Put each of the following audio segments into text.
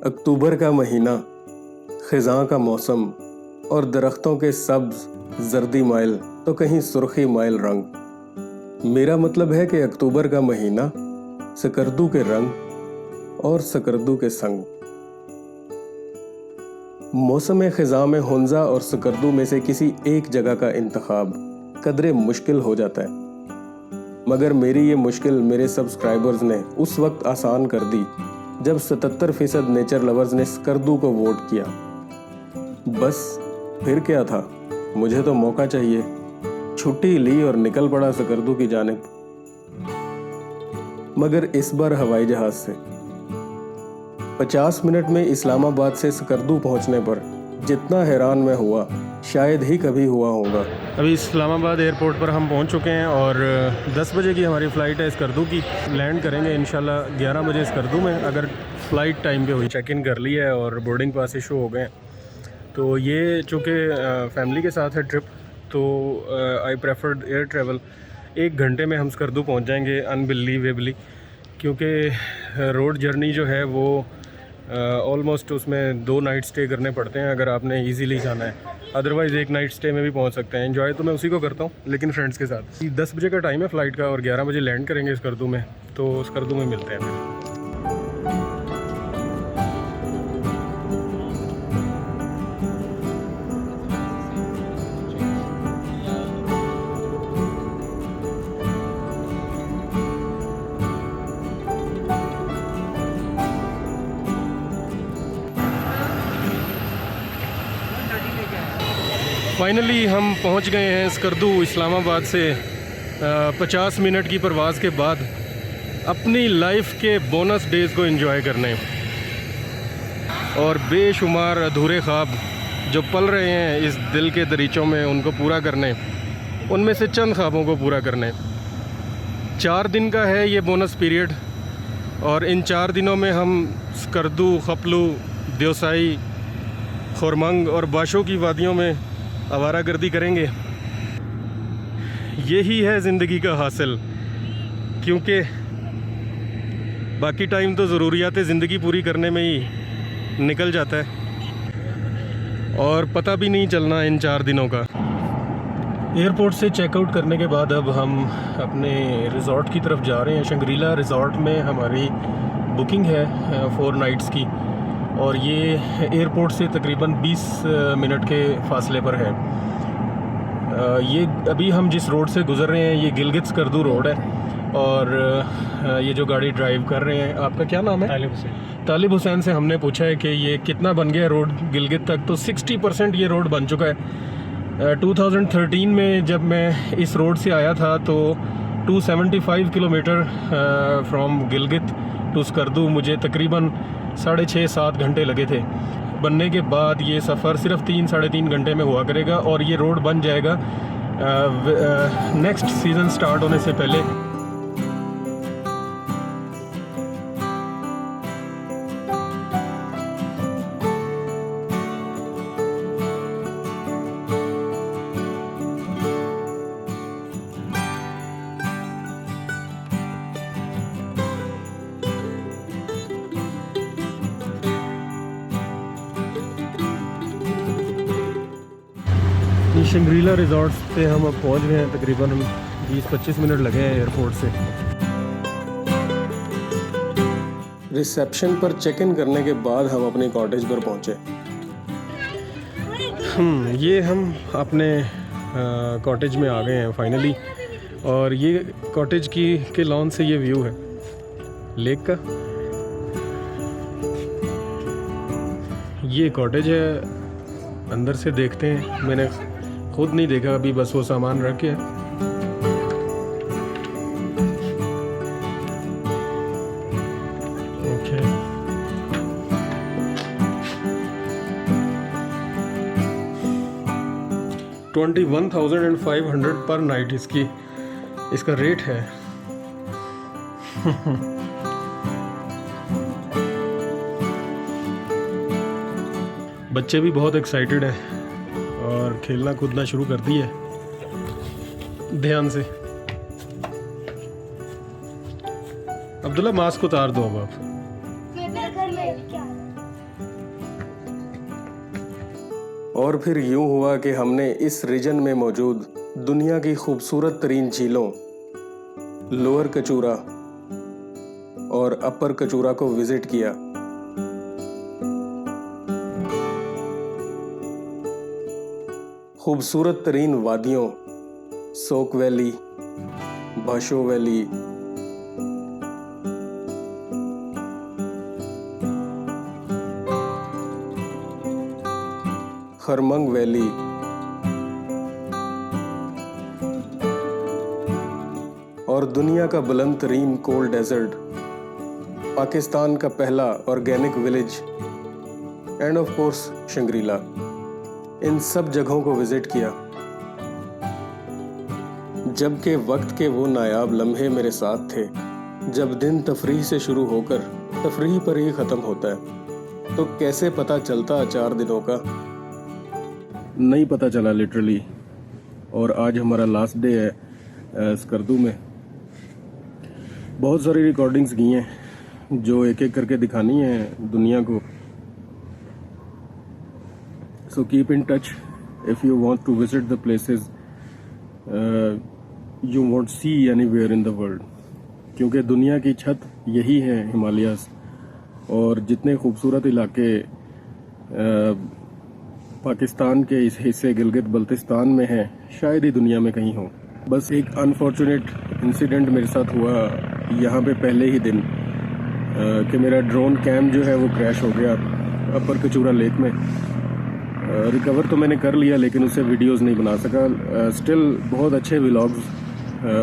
अक्टूबर का महीना, खिज़ां का मौसम और दरख्तों के सब्ज जर्दी माइल तो कहीं सुर्खी माइल रंग। मेरा मतलब है कि अक्टूबर का महीना सकरदू के रंग और सकरदू के संग। मौसम खिज़ां में हुंजा और सकरदू में से किसी एक जगह का इंतखाब कदरे मुश्किल हो जाता है, मगर मेरी ये मुश्किल मेरे सब्सक्राइबर्स ने उस वक्त आसान कर दी जब 77% नेचर लवर्स ने सकरदू को वोट किया। बस फिर क्या था, मुझे तो मौका चाहिए। छुट्टी ली और निकल पड़ा सकरदू की जानिब, मगर इस बार हवाई जहाज से। 50 मिनट में इस्लामाबाद से सकरदू पहुंचने पर जितना हैरान मैं हुआ शायद ही कभी हुआ होगा। अभी इस्लामाबाद एयरपोर्ट पर हम पहुंच चुके हैं और 10 बजे की हमारी फ़्लाइट है सकरदू की। लैंड करेंगे इंशाल्लाह 11 बजे सकरदू में, अगर फ़्लाइट टाइम पे हुई। चेक इन कर लिया है और बोर्डिंग पास इशू हो गए हैं। तो ये चूँकि फैमिली के साथ है ट्रिप, तो आई प्रेफर्ड एयर ट्रैवल। 1 घंटे में हम सकरदू पहुँच जाएँगे अनबिलीवेबली, क्योंकि रोड जर्नी जो है वो ऑलमोस्ट उसमें 2 नाइट स्टे करने पड़ते हैं अगर आपने इजीली जाना है। अदरवाइज़ 1 नाइट स्टे में भी पहुंच सकते हैं। एंजॉय तो मैं उसी को करता हूं, लेकिन फ्रेंड्स के साथ। 10 बजे का टाइम है फ़्लाइट का और 11 बजे लैंड करेंगे सकरदू में, तो सकरदू में मिलते हैं फिर। फाइनली हम पहुंच गए हैं सकरदू इस्लामाबाद से। 50 मिनट की परवाज़ के बाद अपनी लाइफ के बोनस डेज़ को एंजॉय करने और बेशुमार अधूरे ख्वाब जो पल रहे हैं इस दिल के दरीचों में, उनको पूरा करने। उनमें से चंद ख्वाबों को पूरा करने। 4 दिन का है ये बोनस पीरियड और इन 4 दिनों में हम सकरदू, खपलू, देवसाई, खुरमंग और बाशों की वादियों में आवारागर्दी करेंगे। यही है ज़िंदगी का हासिल, क्योंकि बाकी टाइम तो ज़रूरियात ज़िंदगी पूरी करने में ही निकल जाता है और पता भी नहीं चलना इन 4 दिनों का। एयरपोर्ट से चेकआउट करने के बाद अब हम अपने रिज़ॉर्ट की तरफ जा रहे हैं। शंग्रीला रिज़ॉर्ट में हमारी बुकिंग है 4 नाइट्स की और ये एयरपोर्ट से तकरीबन 20 मिनट के फासले पर है। ये अभी हम जिस रोड से गुज़र रहे हैं ये गिलगित सकरदू रोड है और ये जो गाड़ी ड्राइव कर रहे हैं, आपका क्या नाम है? तालिब हुसैन। तालिब हुसैन से हमने पूछा है कि ये कितना बन गया रोड गिलगित तक, तो 60% ये रोड बन चुका है। 2013 में जब मैं इस रोड से आया था तो 275 kilometre from Gilgit to Skardu मुझे तकरीबन 6.5-7 घंटे लगे थे। बनने के बाद ये सफ़र सिर्फ 3-3.5 घंटे में हुआ करेगा और ये रोड बन जाएगा नेक्स्ट सीज़न स्टार्ट होने से पहले। शंग्रीला रिज़ॉर्ट पे हम अब पहुंच गए हैं। तकरीबन 20-25 मिनट लगे हैं एयरपोर्ट से। रिसेप्शन पर चेक इन करने के बाद हम अपने कॉटेज पर पहुंचे। ये हम अपने कॉटेज में आ गए हैं फाइनली और ये कॉटेज के लॉन से ये व्यू है लेक का। ये कॉटेज है, अंदर से देखते हैं। मैंने खुद नहीं देखा अभी, बस वो सामान रख के है। ओके, $21,500 पर नाइट इसका रेट है। बच्चे भी बहुत एक्साइटेड हैं और खेलना कूदना शुरू कर दिए ध्यान से। अब्दुल्ला मास्क उतार दो अब आप। और फिर यूं हुआ कि हमने इस रीजन में मौजूद दुनिया की खूबसूरत तरीन झीलों लोअर कचूरा और अपर कचूरा को विजिट किया। खूबसूरत तरीन वादियों सोक वैली, भाशो वैली, खरमंग वैली, और दुनिया का बुलंद तरीन कोल्ड डेजर्ट, पाकिस्तान का पहला organic village end of course Shangrila, इन सब जगहों को विजिट किया। जबकि वक्त के वो नायाब लम्हे मेरे साथ थे जब दिन तफरीह से शुरू होकर तफरीह पर ही ख़त्म होता है, तो कैसे पता चलता 4 दिनों का? नहीं पता चला लिटरली। और आज हमारा लास्ट डे है स्कर्दू में। बहुत सारी रिकॉर्डिंग्स की हैं जो एक एक करके दिखानी है दुनिया को। So keep in touch if you want to visit the places you won't see anywhere in the world, क्योंकि दुनिया की छत यही है हिमालयाज़, और जितने खूबसूरत इलाके पाकिस्तान के इस हिस्से गिलगित बल्तिस्तान में हैं शायद ही दुनिया में कहीं हो। बस एक अनफॉर्चुनेट इंसिडेंट मेरे साथ हुआ यहाँ पे पहले ही दिन कि मेरा ड्रोन कैम जो है वो क्रैश हो गया अपर कचूरा लेक में। रिकवर तो मैंने कर लिया लेकिन उससे वीडियोस नहीं बना सका। स्टिल बहुत अच्छे व्लॉग्स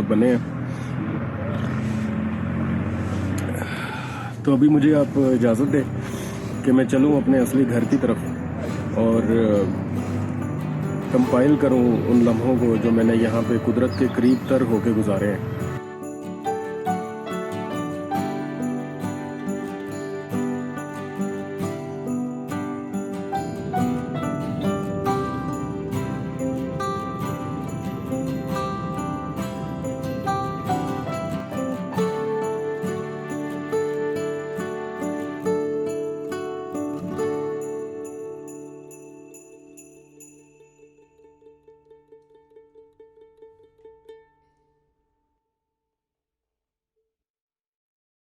बने हैं। तो अभी मुझे आप इजाज़त दें कि मैं चलूं अपने असली घर की तरफ और कंपाइल करूं उन लम्हों को जो मैंने यहाँ पे कुदरत के करीब तर होके गुजारे हैं।